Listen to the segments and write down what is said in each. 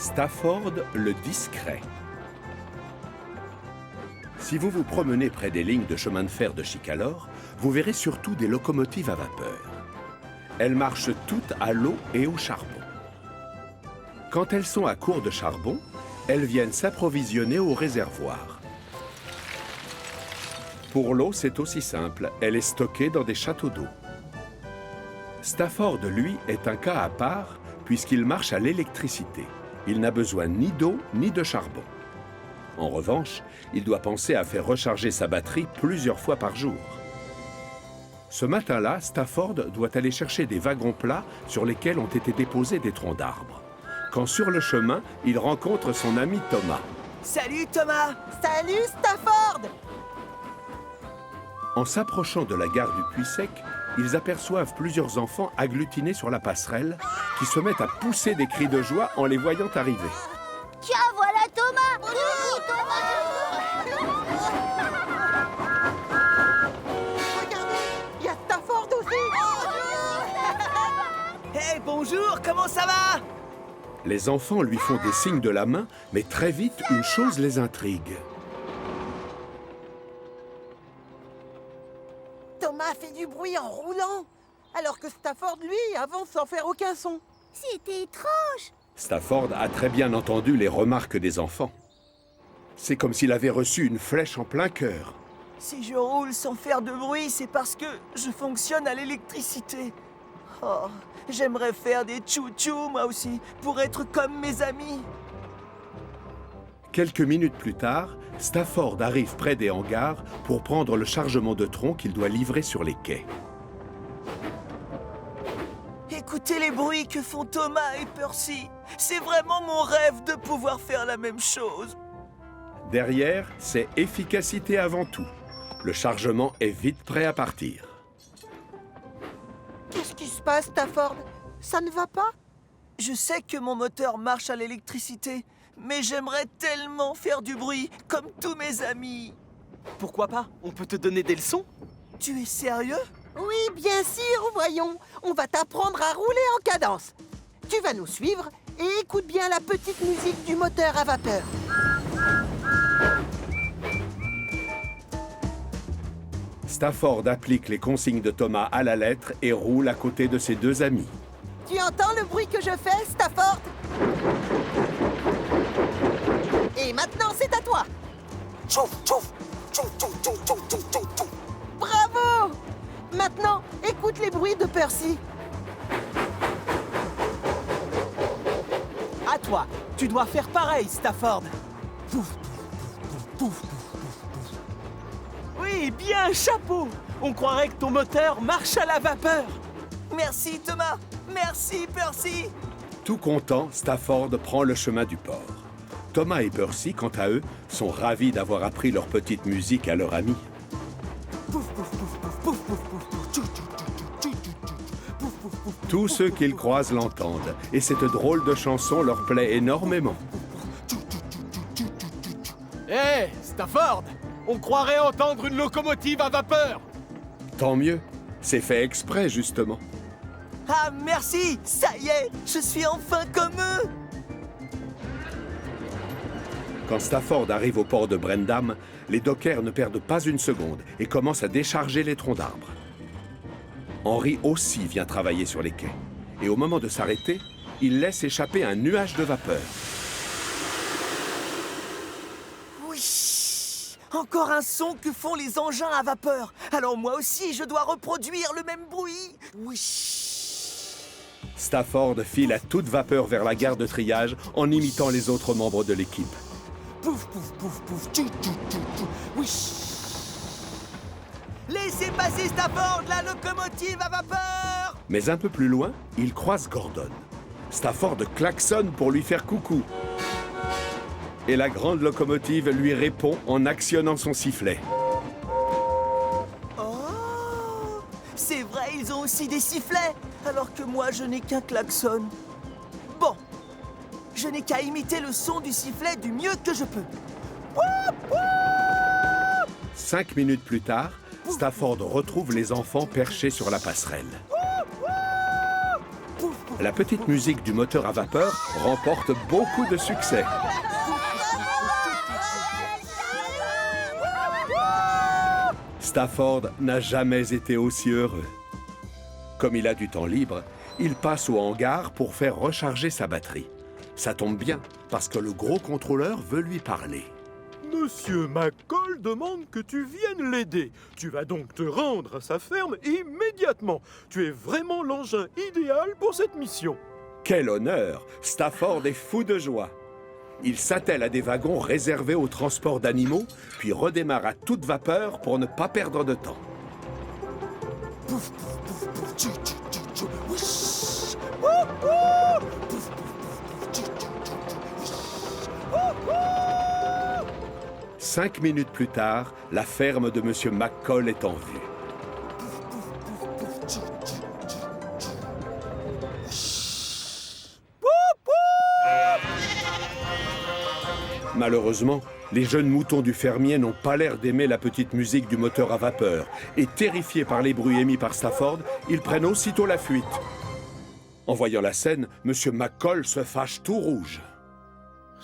Stafford le discret. Si vous vous promenez près des lignes de chemin de fer de Chicalor, vous verrez surtout des locomotives à vapeur. Elles marchent toutes à l'eau et au charbon. Quand elles sont à court de charbon, elles viennent s'approvisionner au réservoir. Pour l'eau, c'est aussi simple, elle est stockée dans des châteaux d'eau. Stafford, lui, est un cas à part puisqu'il marche à l'électricité. Il n'a besoin ni d'eau ni de charbon. En revanche, il doit penser à faire recharger sa batterie plusieurs fois par jour. Ce matin-là, Stafford doit aller chercher des wagons plats sur lesquels ont été déposés des troncs d'arbres. Quand sur le chemin, il rencontre son ami Thomas. Salut Thomas! Salut Stafford! En s'approchant de la gare du Puy-Sec, ils aperçoivent plusieurs enfants agglutinés sur la passerelle qui se mettent à pousser des cris de joie en les voyant arriver. Tiens, voilà Thomas! Regardez, il y a Stafford aussi! Hey, bonjour, comment ça va? Les enfants lui font des signes de la main, mais très vite, une chose les intrigue. Thomas fait du bruit en roulant, alors que Stafford, lui, avance sans faire aucun son. C'était étrange! Stafford a très bien entendu les remarques des enfants. C'est comme s'il avait reçu une flèche en plein cœur. Si je roule sans faire de bruit, c'est parce que je fonctionne à l'électricité. Oh, j'aimerais faire des tchou-tchou, moi aussi, pour être comme mes amis. Quelques minutes plus tard, Stafford arrive près des hangars pour prendre le chargement de troncs qu'il doit livrer sur les quais. Écoutez les bruits que font Thomas et Percy. C'est vraiment mon rêve de pouvoir faire la même chose. Derrière, c'est efficacité avant tout. Le chargement est vite prêt à partir. Qu'est-ce qui se passe, Stafford? Ça ne va pas? Je sais que mon moteur marche à l'électricité, mais j'aimerais tellement faire du bruit, comme tous mes amis. Pourquoi pas? On peut te donner des leçons? Tu es sérieux? Oui, bien sûr, voyons. On va t'apprendre à rouler en cadence. Tu vas nous suivre et écoute bien la petite musique du moteur à vapeur. Stafford applique les consignes de Thomas à la lettre et roule à côté de ses deux amis. Tu entends le bruit que je fais, Stafford? Et maintenant, c'est à toi. Tchouf, tchouf, tchouf, tchouf, tchouf, tchouf, tchouf, tchouf, tchouf. Bravo! Maintenant, écoute les bruits de Percy. À toi, tu dois faire pareil, Stafford. Pouf, oui, bien, chapeau. On croirait que ton moteur marche à la vapeur. Merci Thomas, merci Percy. Tout content, Stafford prend le chemin du port. Thomas et Percy, quant à eux, sont ravis d'avoir appris leur petite musique à leur ami. Tous ceux qu'ils croisent l'entendent, et cette drôle de chanson leur plaît énormément. Hé, Stafford, on croirait entendre une locomotive à vapeur. Tant mieux, c'est fait exprès justement. Ah merci, ça y est, je suis enfin comme eux. Quand Stafford arrive au port de Brendam, les dockers ne perdent pas une seconde et commencent à décharger les troncs d'arbres. Henry aussi vient travailler sur les quais. Et au moment de s'arrêter, il laisse échapper un nuage de vapeur. Oui, encore un son que font les engins à vapeur. Alors moi aussi, je dois reproduire le même bruit. Oui. Stafford file à toute vapeur vers la gare de triage en imitant les autres membres de l'équipe. Pouf, pouf, pouf, pouf, tchou, tchou, tchou, tchou. Oui. Laissez passer Stafford, la locomotive à vapeur. Mais un peu plus loin, il croise Gordon. Stafford klaxonne pour lui faire coucou. Et la grande locomotive lui répond en actionnant son sifflet. Oh, c'est vrai, ils ont aussi des sifflets, alors que moi, je n'ai qu'un klaxon. Bon, je n'ai qu'à imiter le son du sifflet du mieux que je peux. 5 minutes plus tard, Stafford retrouve les enfants perchés sur la passerelle. Pouf, La petite musique du moteur à vapeur remporte beaucoup de succès. Stafford n'a jamais été aussi heureux. Comme il a du temps libre, il passe au hangar pour faire recharger sa batterie. Ça tombe bien, parce que le gros contrôleur veut lui parler. Monsieur McCall demande que tu viennes l'aider. Tu vas donc te rendre à sa ferme immédiatement. Tu es vraiment l'engin idéal pour cette mission. Quel honneur! Stafford est fou de joie. Il s'attelle à des wagons réservés au transport d'animaux, puis redémarre à toute vapeur pour ne pas perdre de temps. 5 minutes plus tard, la ferme de Monsieur McCall est en vue. Malheureusement, les jeunes moutons du fermier n'ont pas l'air d'aimer la petite musique du moteur à vapeur, et terrifiés par les bruits émis par Stafford, ils prennent aussitôt la fuite. En voyant la scène, Monsieur McCall se fâche tout rouge.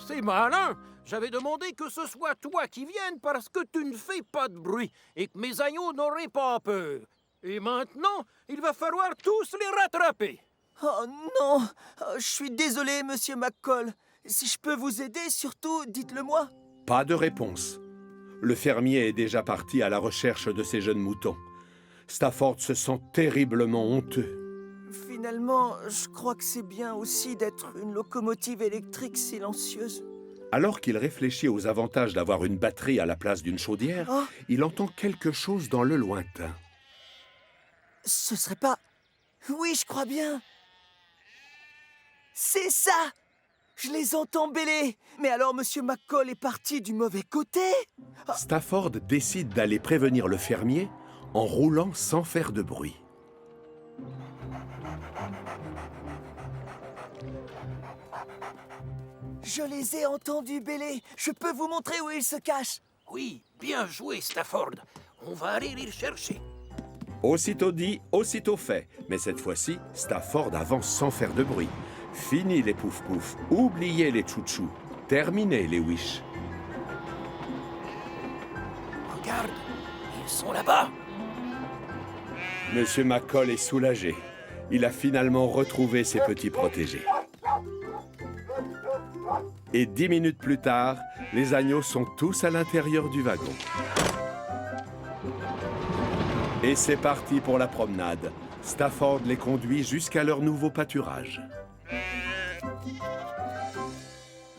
C'est malin! J'avais demandé que ce soit toi qui viennes parce que tu ne fais pas de bruit et que mes agneaux n'auraient pas peur. Et maintenant, il va falloir tous les rattraper. Oh non! Je suis désolé, Monsieur McCall. Si je peux vous aider, surtout, dites-le-moi. Pas de réponse. Le fermier est déjà parti à la recherche de ses jeunes moutons. Stafford se sent terriblement honteux. Finalement, je crois que c'est bien aussi d'être une locomotive électrique silencieuse. Alors qu'il réfléchit aux avantages d'avoir une batterie à la place d'une chaudière, Oh. il entend quelque chose dans le lointain. Ce serait pas... Oui, je crois bien. C'est ça! Je les entends bêler. Mais alors, Monsieur McCall est parti du mauvais côté? Stafford décide d'aller prévenir le fermier en roulant sans faire de bruit. Je les ai entendus bêler. Je peux vous montrer où ils se cachent. Oui, bien joué, Stafford. On va aller les chercher. Aussitôt dit, aussitôt fait. Mais cette fois-ci, Stafford avance sans faire de bruit. Fini les pouf-pouf, oubliez les chouchous, terminez les wish. Regarde, ils sont là-bas. Monsieur McCall est soulagé. Il a finalement retrouvé ses petits protégés. Et 10 minutes plus tard, les agneaux sont tous à l'intérieur du wagon. Et c'est parti pour la promenade. Stafford les conduit jusqu'à leur nouveau pâturage.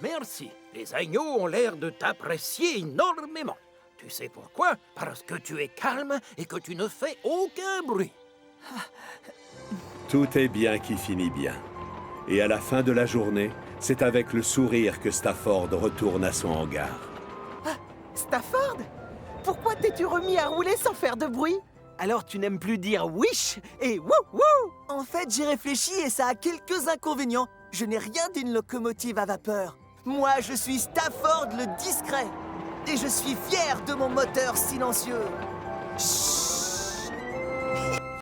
Merci. Les agneaux ont l'air de t'apprécier énormément. Tu sais pourquoi? Parce que tu es calme et que tu ne fais aucun bruit. Tout est bien qui finit bien. Et à la fin de la journée, c'est avec le sourire que Stafford retourne à son hangar. Stafford, pourquoi t'es-tu remis à rouler sans faire de bruit? Alors tu n'aimes plus dire wish et wouh! En fait, j'ai réfléchi et ça a quelques inconvénients. Je n'ai rien d'une locomotive à vapeur. Moi, je suis Stafford le discret. Et je suis fier de mon moteur silencieux. Chut!